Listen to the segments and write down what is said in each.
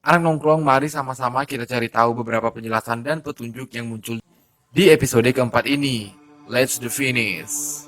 Anak nongkrong, mari sama-sama kita cari tahu beberapa penjelasan dan petunjuk yang muncul di episode keempat ini. Let's the finish.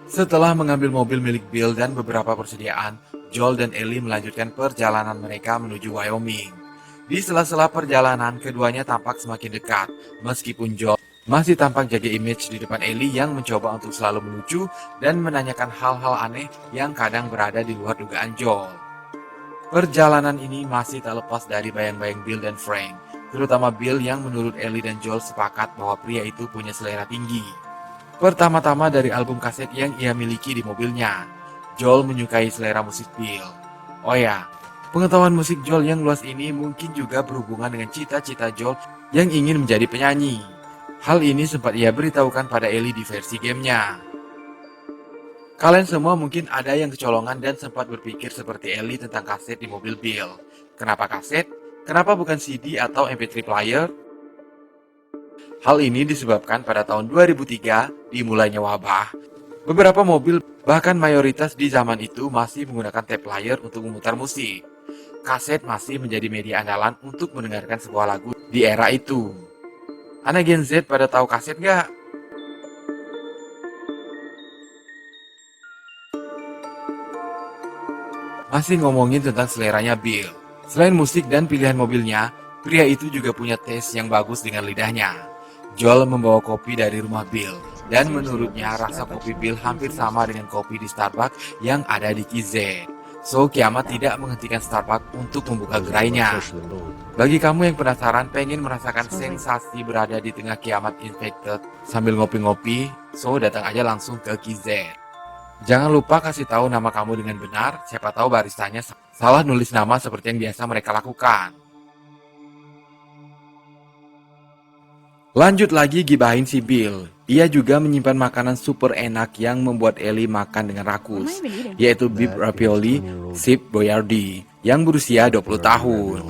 Setelah mengambil mobil milik Bill dan beberapa persediaan, Joel dan Ellie melanjutkan perjalanan mereka menuju Wyoming. Di sela-sela perjalanan, keduanya tampak semakin dekat, meskipun Joel masih tampak jaga image di depan Ellie yang mencoba untuk selalu melucu dan menanyakan hal-hal aneh yang kadang berada di luar dugaan Joel. Perjalanan ini masih tak lepas dari bayang-bayang Bill dan Frank, terutama Bill yang menurut Ellie dan Joel sepakat bahwa pria itu punya selera tinggi. Pertama-tama dari album kaset yang ia miliki di mobilnya, Joel menyukai selera musik Bill. Oh ya, pengetahuan musik Joel yang luas ini mungkin juga berhubungan dengan cita-cita Joel yang ingin menjadi penyanyi. Hal ini sempat ia beritahukan pada Ellie di versi gamenya. Kalian semua mungkin ada yang kecolongan dan sempat berpikir seperti Ellie tentang kaset di mobil Bill. Kenapa kaset? Kenapa bukan CD atau MP3 player? Hal ini disebabkan pada tahun 2003 dimulainya wabah. Beberapa mobil, bahkan mayoritas di zaman itu masih menggunakan tape player untuk memutar musik. Kaset masih menjadi media andalan untuk mendengarkan sebuah lagu di era itu. Anak Gen Z pada tahu kaset nggak? Masih ngomongin tentang seleranya Bill. Selain musik dan pilihan mobilnya, pria itu juga punya taste yang bagus dengan lidahnya. Joel membawa kopi dari rumah Bill, dan menurutnya rasa kopi Bill hampir sama dengan kopi di Starbucks yang ada di KZ. So, Kiamat tidak menghentikan Starbucks untuk membuka gerainya. Bagi kamu yang penasaran pengen merasakan sensasi berada di tengah Kiamat Infected sambil ngopi-ngopi, so datang aja langsung ke KZ. Jangan lupa kasih tahu nama kamu dengan benar, siapa tahu baristanya salah nulis nama seperti yang biasa mereka lakukan. Lanjut lagi gibahin si Bill. Ia juga menyimpan makanan super enak yang membuat Ellie makan dengan rakus, yaitu beef ravioli Chip Boyardee yang berusia 20 tahun.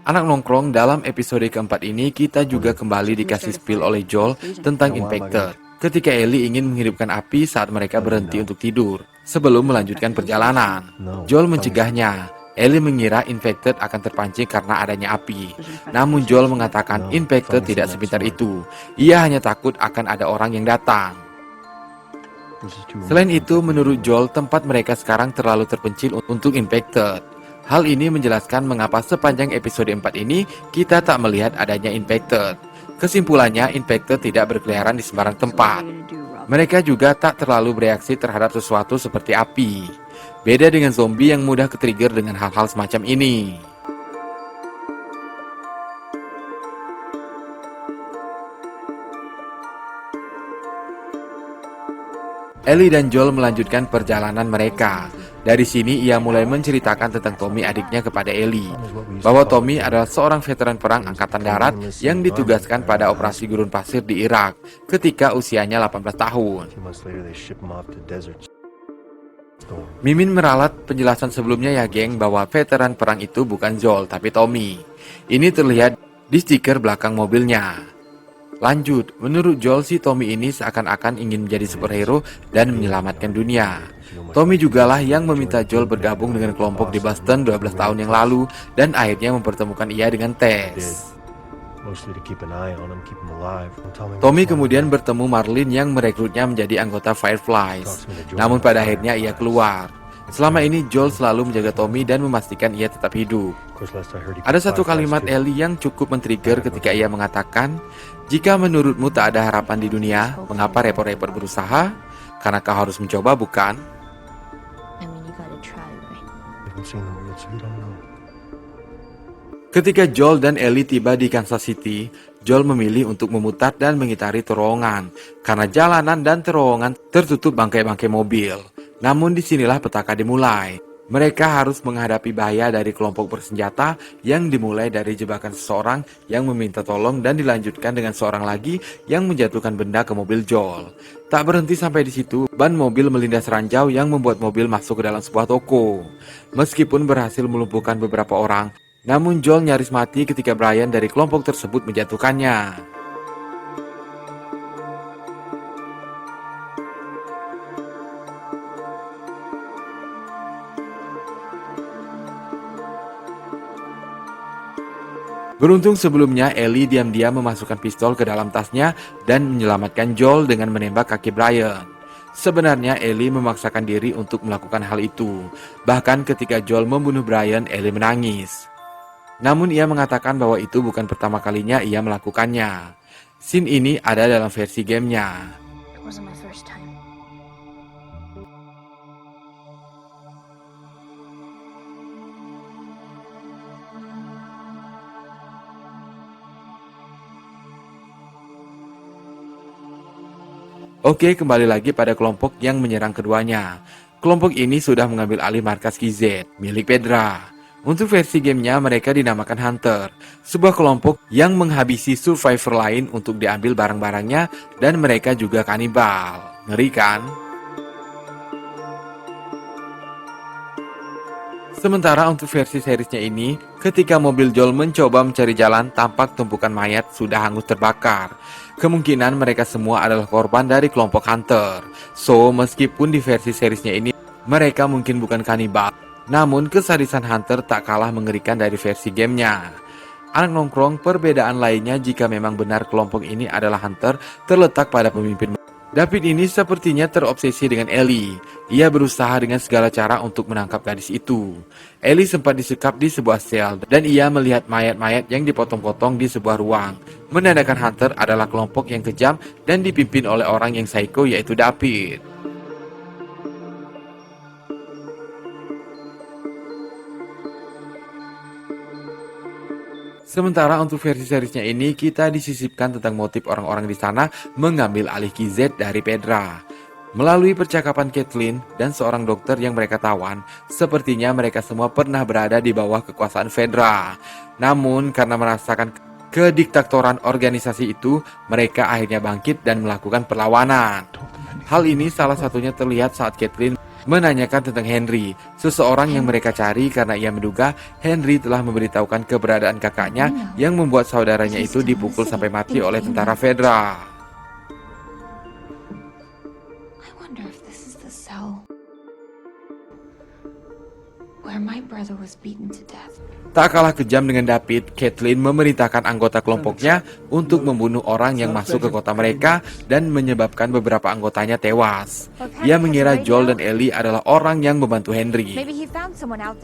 Anak nongkrong, dalam episode keempat ini kita juga kembali dikasih spill oleh Joel tentang Infected. Ketika Ellie ingin menghidupkan api saat mereka berhenti untuk tidur sebelum melanjutkan perjalanan, Joel mencegahnya. Ellie mengira Infected akan terpancing karena adanya api. Namun Joel mengatakan Infected tidak sepintar itu. Ia hanya takut akan ada orang yang datang. Selain itu, menurut Joel, tempat mereka sekarang terlalu terpencil untuk Infected. Hal ini menjelaskan mengapa sepanjang episode 4 ini kita tak melihat adanya Infected. Kesimpulannya, Infected tidak berkeliaran di sembarang tempat. Mereka juga tak terlalu bereaksi terhadap sesuatu seperti api. Beda dengan zombie yang mudah ke-trigger dengan hal-hal semacam ini. Ellie dan Joel melanjutkan perjalanan mereka. Dari sini ia mulai menceritakan tentang Tommy adiknya kepada Ellie, bahwa Tommy adalah seorang veteran perang angkatan darat yang ditugaskan pada operasi gurun pasir di Irak ketika usianya 18 tahun. Mimin meralat penjelasan sebelumnya ya geng, bahwa veteran perang itu bukan Joel tapi Tommy. Ini terlihat di stiker belakang mobilnya. Lanjut, menurut Joel si Tommy ini seakan-akan ingin menjadi superhero dan menyelamatkan dunia. Tommy jugalah yang meminta Joel bergabung dengan kelompok di Boston 12 tahun yang lalu dan akhirnya mempertemukan ia dengan Tess. Tommy kemudian bertemu Marlin yang merekrutnya menjadi anggota Fireflies. Namun pada akhirnya ia keluar. Selama ini Joel selalu menjaga Tommy dan memastikan ia tetap hidup. Ada satu kalimat Ellie yang cukup men-trigger ketika ia mengatakan, "Jika menurutmu tak ada harapan di dunia, mengapa repot-repot berusaha? Karena kau harus mencoba, bukan?" Ketika Joel dan Ellie tiba di Kansas City, Joel memilih untuk memutar dan mengitari terowongan karena jalanan dan terowongan tertutup bangkai-bangkai mobil. Namun disinilah petaka dimulai. Mereka harus menghadapi bahaya dari kelompok bersenjata yang dimulai dari jebakan seseorang yang meminta tolong dan dilanjutkan dengan seorang lagi yang menjatuhkan benda ke mobil Joel. Tak berhenti sampai di situ, ban mobil melindas ranjau yang membuat mobil masuk ke dalam sebuah toko. Meskipun berhasil melumpuhkan beberapa orang, namun Joel nyaris mati ketika Brian dari kelompok tersebut menjatuhkannya. Beruntung sebelumnya Ellie diam-diam memasukkan pistol ke dalam tasnya dan menyelamatkan Joel dengan menembak kaki Brian. Sebenarnya Ellie memaksakan diri untuk melakukan hal itu. Bahkan ketika Joel membunuh Brian, Ellie menangis. Namun ia mengatakan bahwa itu bukan pertama kalinya ia melakukannya. Scene ini ada dalam versi gamenya. It wasn't my first time. Oke, kembali lagi pada kelompok yang menyerang keduanya. Kelompok ini sudah mengambil alih markas KZ, milik Pedra. Untuk versi gamenya mereka dinamakan Hunter, sebuah kelompok yang menghabisi survivor lain untuk diambil barang-barangnya dan mereka juga kanibal. Ngeri kan? Sementara untuk versi seriesnya ini, ketika mobil Joel mencoba mencari jalan, tampak tumpukan mayat sudah hangus terbakar. Kemungkinan mereka semua adalah korban dari kelompok Hunter. So, meskipun di versi seriesnya ini, mereka mungkin bukan kanibal, namun kesadisan Hunter tak kalah mengerikan dari versi gamenya. Anak nongkrong, perbedaan lainnya jika memang benar kelompok ini adalah Hunter terletak pada pemimpin. David ini sepertinya terobsesi dengan Ellie. Ia berusaha dengan segala cara untuk menangkap gadis itu. Ellie sempat disekap di sebuah sel dan ia melihat mayat-mayat yang dipotong-potong di sebuah ruang. Menandakan Hunter adalah kelompok yang kejam dan dipimpin oleh orang yang psycho yaitu David. Sementara untuk versi seriesnya ini, kita disisipkan tentang motif orang-orang di sana mengambil alih KZ dari Pedra. Melalui percakapan Caitlin dan seorang dokter yang mereka tawan, sepertinya mereka semua pernah berada di bawah kekuasaan Fedra. Namun karena merasakan kediktatoran organisasi itu, mereka akhirnya bangkit dan melakukan perlawanan. Hal ini salah satunya terlihat saat Caitlin menanyakan tentang Henry, seseorang yang mereka cari karena ia menduga Henry telah memberitahukan keberadaan kakaknya yang membuat saudaranya itu dipukul sampai mati oleh tentara Fedra. I wonder if this is the cell where my brother was beaten to death. Tak kalah kejam dengan David, Caitlin memerintahkan anggota kelompoknya untuk membunuh orang yang masuk ke kota mereka dan menyebabkan beberapa anggotanya tewas. Ia mengira Joel dan Ellie adalah orang yang membantu Henry.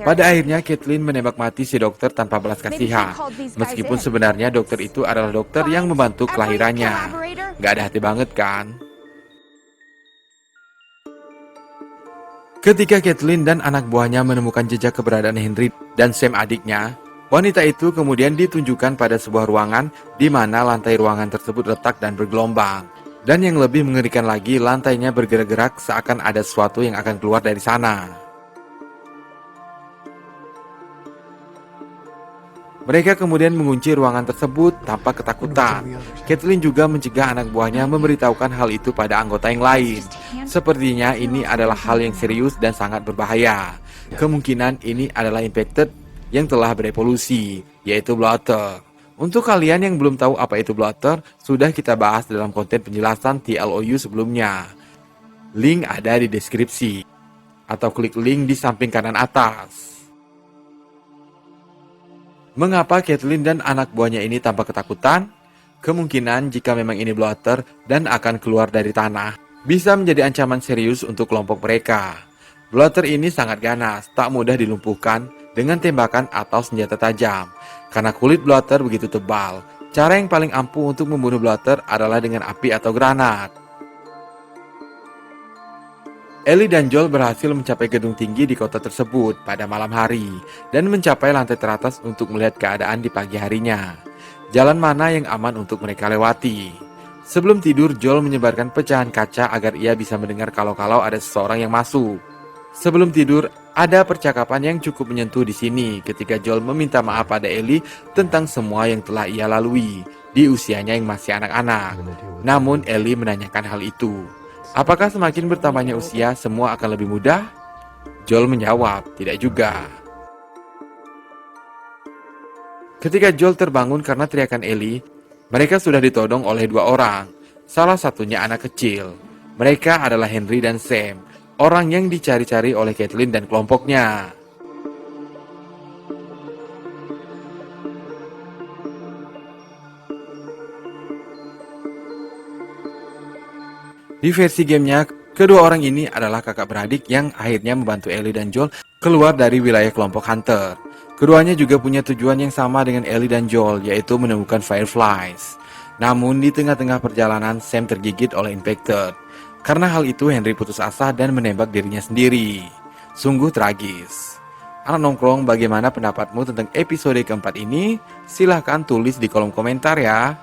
Pada akhirnya, Caitlin menembak mati si dokter tanpa belas kasihan. Meskipun sebenarnya dokter itu adalah dokter yang membantu kelahirannya. Gak ada hati banget kan? Ketika Caitlin dan anak buahnya menemukan jejak keberadaan Henry dan Sam adiknya, wanita itu kemudian ditunjukkan pada sebuah ruangan di mana lantai ruangan tersebut retak dan bergelombang. Dan yang lebih mengerikan lagi, lantainya bergerak-gerak seakan ada sesuatu yang akan keluar dari sana. Mereka kemudian mengunci ruangan tersebut tanpa ketakutan. Caitlin juga mencegah anak buahnya memberitahukan hal itu pada anggota yang lain. Sepertinya ini adalah hal yang serius dan sangat berbahaya. Kemungkinan ini adalah infected yang telah berevolusi, yaitu bloater. Untuk kalian yang belum tahu apa itu bloater, sudah kita bahas dalam konten penjelasan TLOU sebelumnya. Link ada di deskripsi, atau klik link di samping kanan atas. Mengapa Caitlin dan anak buahnya ini tampak ketakutan? Kemungkinan jika memang ini bloater dan akan keluar dari tanah, bisa menjadi ancaman serius untuk kelompok mereka. Bloater ini sangat ganas, tak mudah dilumpuhkan dengan tembakan atau senjata tajam. Karena kulit bloater begitu tebal, cara yang paling ampuh untuk membunuh bloater adalah dengan api atau granat. Ellie dan Joel berhasil mencapai gedung tinggi di kota tersebut pada malam hari dan mencapai lantai teratas untuk melihat keadaan di pagi harinya. Jalan mana yang aman untuk mereka lewati? Sebelum tidur, Joel menyebarkan pecahan kaca agar ia bisa mendengar kalau-kalau ada seseorang yang masuk. Sebelum tidur, ada percakapan yang cukup menyentuh di sini ketika Joel meminta maaf pada Ellie tentang semua yang telah ia lalui di usianya yang masih anak-anak. Namun Ellie menanyakan hal itu. Apakah semakin bertambahnya usia semua akan lebih mudah? Joel menjawab, tidak juga. Ketika Joel terbangun karena teriakan Ellie, mereka sudah ditodong oleh dua orang. Salah satunya anak kecil. Mereka adalah Henry dan Sam, orang yang dicari-cari oleh Caitlin dan kelompoknya. Di versi gamenya, kedua orang ini adalah kakak beradik yang akhirnya membantu Ellie dan Joel keluar dari wilayah kelompok Hunter. Keduanya juga punya tujuan yang sama dengan Ellie dan Joel, yaitu menemukan Fireflies. Namun di tengah-tengah perjalanan, Sam tergigit oleh Infected. Karena hal itu, Henry putus asa dan menembak dirinya sendiri. Sungguh tragis. Anak nongkrong, bagaimana pendapatmu tentang episode keempat ini? Silahkan tulis di kolom komentar ya.